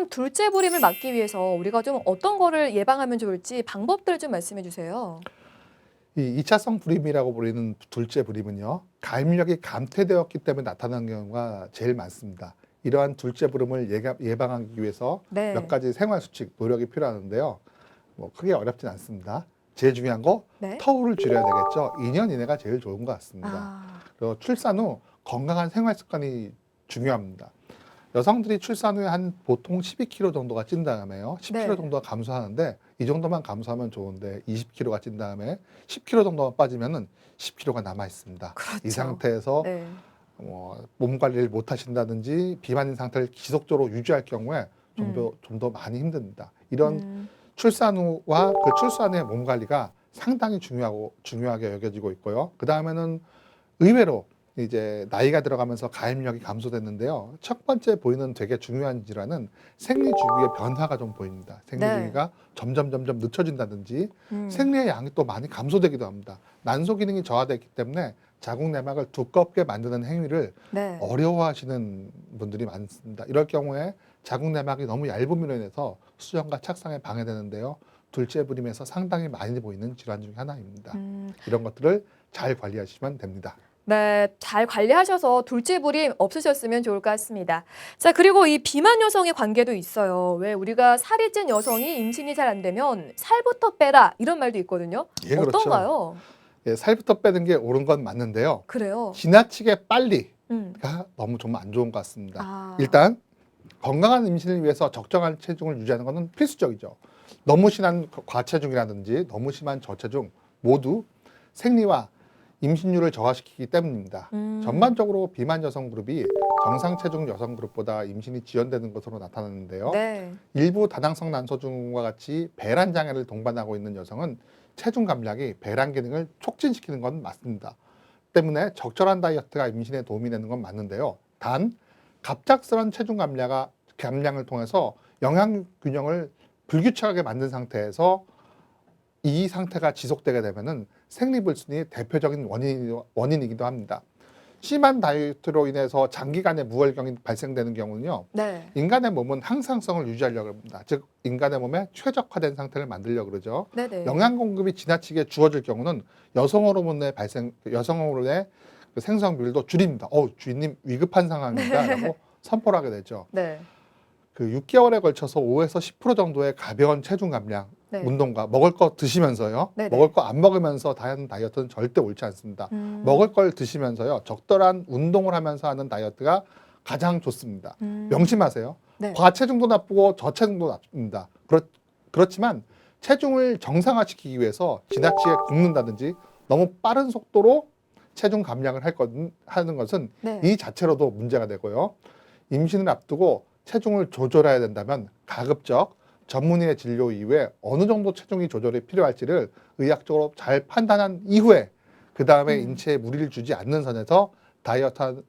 둘째 불임을 막기 위해서 우리가 좀 어떤 거를 예방하면 좋을지 방법들 좀 말씀해 주세요. 이 2차성 불임이라고 불리는 둘째 불임은요, 가입력이 감퇴되었기 때문에 나타나는 경우가 제일 많습니다. 이러한 둘째 불임을 예방하기 위해서 몇 네. 가지 생활 수칙, 노력이 필요하는데요. 뭐 크게 어렵진 않습니다. 제일 중요한 거 네. 터울을 줄여야 되겠죠. 2년 이내가 제일 좋은 것 같습니다. 아. 그리고 출산 후 건강한 생활 습관이 중요합니다. 여성들이 출산 후에 한 보통 12kg 정도가 찐 다음에요. 10kg 네. 정도가 감소하는데 이 정도만 감소하면 좋은데 20kg가 찐 다음에 10kg 정도만 빠지면은 10kg가 남아 있습니다. 이 그렇죠. 상태에서 네. 몸 관리를 못 하신다든지 비만인 상태를 지속적으로 유지할 경우에 좀 더 많이 힘듭니다. 이런 음. 출산 후와 그 출산 후의 몸 관리가 상당히 중요하게 여겨지고 있고요. 그 다음에는 의외로 이제 나이가 들어가면서 가입력이 감소됐는데요. 첫 번째 보이는 되게 중요한 질환은 생리 주기의 변화가 좀 보입니다. 생리 네. 주기가 점점 늦춰진다든지 음. 생리의 양이 또 많이 감소되기도 합니다. 난소 기능이 저하됐기 때문에 자궁 내막을 두껍게 만드는 행위를 네. 어려워하시는 분들이 많습니다. 이럴 경우에 자궁 내막이 너무 얇음으로 인해서 수정과 착상에 방해되는데요. 둘째 불임에서 상당히 많이 보이는 질환 중 하나입니다. 음. 이런 것들을 잘 관리하시면 됩니다. 네, 잘 관리하셔서 둘째 불임 없으셨으면 좋을 것 같습니다. 자, 그리고 이 비만 여성의 관계도 있어요. 왜 우리가 살이 찐 여성이 임신이 잘 안 되면 살부터 빼라 이런 말도 있거든요. 예, 그렇죠. 어떤가요? 예, 살부터 빼는 게 옳은 건 맞는데요. 그래요. 지나치게 빨리가 음. 너무 좀 안 좋은 것 같습니다. 아. 일단 건강한 임신을 위해서 적정한 체중을 유지하는 것은 필수적이죠. 너무 심한 과체중이라든지 너무 심한 저체중 모두 생리와 임신율을 저하시키기 때문입니다. 음. 전반적으로 비만 여성 그룹이 정상 체중 여성 그룹보다 임신이 지연되는 것으로 나타나는데요. 네. 일부 다당성 난소증과 같이 배란 장애를 동반하고 있는 여성은 체중 감량이 배란 기능을 촉진시키는 건 맞습니다. 때문에 적절한 다이어트가 임신에 도움이 되는 건 맞는데요. 단 갑작스러운 체중 감량을 통해서 영양 균형을 불규칙하게 만든 상태에서 이 상태가 지속되게 되면은 생리불순이 대표적인 원인이기도 합니다. 심한 다이어트로 인해서 장기간의 무월경이 발생되는 경우는요. 네. 인간의 몸은 항상성을 유지하려고 합니다. 즉 인간의 몸에 최적화된 상태를 만들려고 그러죠. 네네. 영양 공급이 지나치게 주어질 경우는 여성 호르몬의 그 생성 비율도 줄입니다. 주인님 위급한 상황입니다라고 선포를 하게 되죠. 네. 그 6개월에 걸쳐서 5에서 10% 정도의 가벼운 체중 감량, 네. 운동과 먹을 거 드시면서요. 네네. 먹을 거 안 먹으면서 하는 다이어트는 절대 옳지 않습니다. 먹을 걸 드시면서요. 적절한 운동을 하면서 하는 다이어트가 가장 좋습니다. 명심하세요. 네. 과체중도 나쁘고 저체중도 나쁩니다. 그렇지만 체중을 정상화시키기 위해서 지나치게 굶는다든지 너무 빠른 속도로 체중 감량을 하는 것은 네. 이 자체로도 문제가 되고요. 임신을 앞두고 체중을 조절해야 된다면 가급적 전문의의 진료 이후에 어느 정도 체중이 조절이 필요할지를 의학적으로 잘 판단한 이후에 그 다음에 인체에 무리를 주지 않는 선에서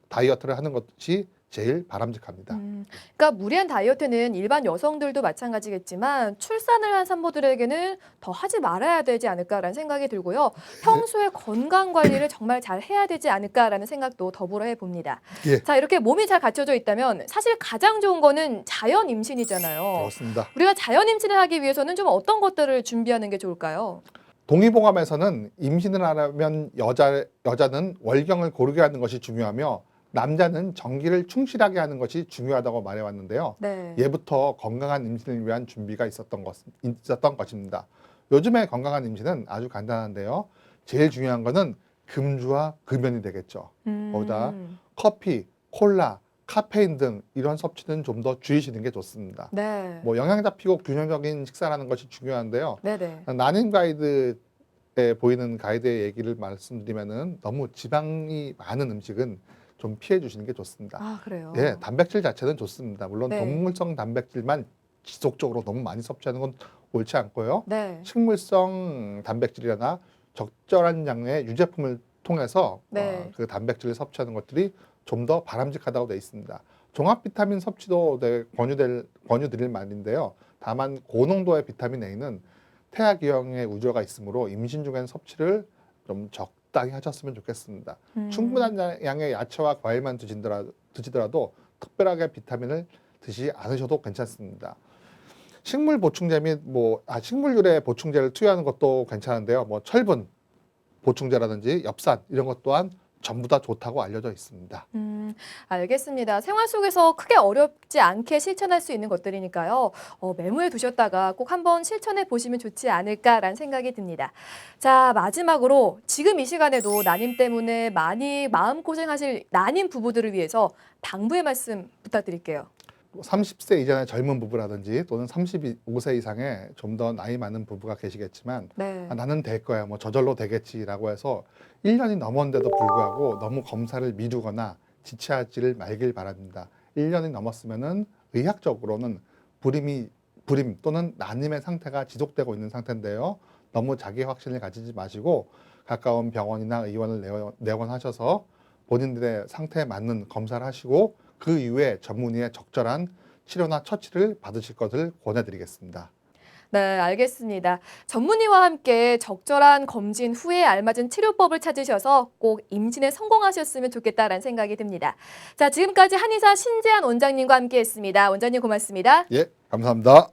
다이어트를 하는 것이 제일 바람직합니다. 그러니까 무리한 다이어트는 일반 여성들도 마찬가지겠지만 출산을 한 산모들에게는 더 하지 말아야 되지 않을까라는 생각이 들고요. 평소에 건강 관리를 정말 잘 해야 되지 않을까라는 생각도 더불어 해봅니다. 예, 자, 이렇게 몸이 잘 갖춰져 있다면 사실 가장 좋은 거는 자연 임신이잖아요. 그렇습니다. 우리가 자연 임신을 하기 위해서는 좀 어떤 것들을 준비하는 게 좋을까요? 동의보감에서는 임신을 하려면 여자는 월경을 고르게 하는 것이 중요하며 남자는 정기를 충실하게 하는 것이 중요하다고 말해왔는데요. 네. 예부터 건강한 임신을 위한 준비가 있었던 것입니다. 요즘의 건강한 임신은 아주 간단한데요. 제일 중요한 것은 금주와 금연이 되겠죠. 거기다 음. 커피, 콜라, 카페인 등 이런 섭취는 좀 더 줄이시는 게 좋습니다. 네. 뭐 영양 잡히고 균형적인 식사라는 것이 중요한데요. 네네. 난임 가이드에 보이는 가이드의 얘기를 말씀드리면은 너무 지방이 많은 음식은 좀 피해 주시는 게 좋습니다. 아, 그래요. 예, 단백질 자체는 좋습니다. 물론 네. 동물성 단백질만 지속적으로 너무 많이 섭취하는 건 옳지 않고요. 네. 식물성 단백질이나 적절한 양의 유제품을 통해서 네. 그 단백질을 섭취하는 것들이 좀 더 바람직하다고 되어 있습니다. 종합 비타민 섭취도 권유드릴 말인데요. 다만 고농도의 비타민 A는 태아 기형의 우려가 있으므로 임신 중엔 섭취를 좀 적당히 하셨으면 좋겠습니다. 충분한 양의 야채와 과일만 드시더라도 특별하게 비타민을 드시지 않으셔도 괜찮습니다. 식물 보충제 및 식물 유래 보충제를 투여하는 것도 괜찮은데요. 철분 보충제라든지 엽산 이런 것 또한 전부 다 좋다고 알려져 있습니다. 알겠습니다. 생활 속에서 크게 어렵지 않게 실천할 수 있는 것들이니까요. 메모해 두셨다가 꼭 한번 실천해 보시면 좋지 않을까라는 생각이 듭니다. 자, 마지막으로 지금 이 시간에도 난임 때문에 많이 마음고생하실 난임 부부들을 위해서 당부의 말씀 부탁드릴게요. 30세 이전의 젊은 부부라든지 또는 35세 이상의 좀 더 나이 많은 부부가 계시겠지만 네. 나는 될 거야, 저절로 되겠지라고 해서 1년이 넘었는데도 불구하고 너무 검사를 미루거나 지체하지를 말길 바랍니다. 1년이 넘었으면은 의학적으로는 불임 또는 난임의 상태가 지속되고 있는 상태인데요. 너무 자기 확신을 가지지 마시고 가까운 병원이나 의원을 내원하셔서 본인들의 상태에 맞는 검사를 하시고 그 이후에 전문의의 적절한 치료나 처치를 받으실 것을 권해드리겠습니다. 네, 알겠습니다. 전문의와 함께 적절한 검진 후에 알맞은 치료법을 찾으셔서 꼭 임신에 성공하셨으면 좋겠다라는 생각이 듭니다. 자, 지금까지 한의사 신재한 원장님과 함께했습니다. 원장님 고맙습니다. 예, 감사합니다.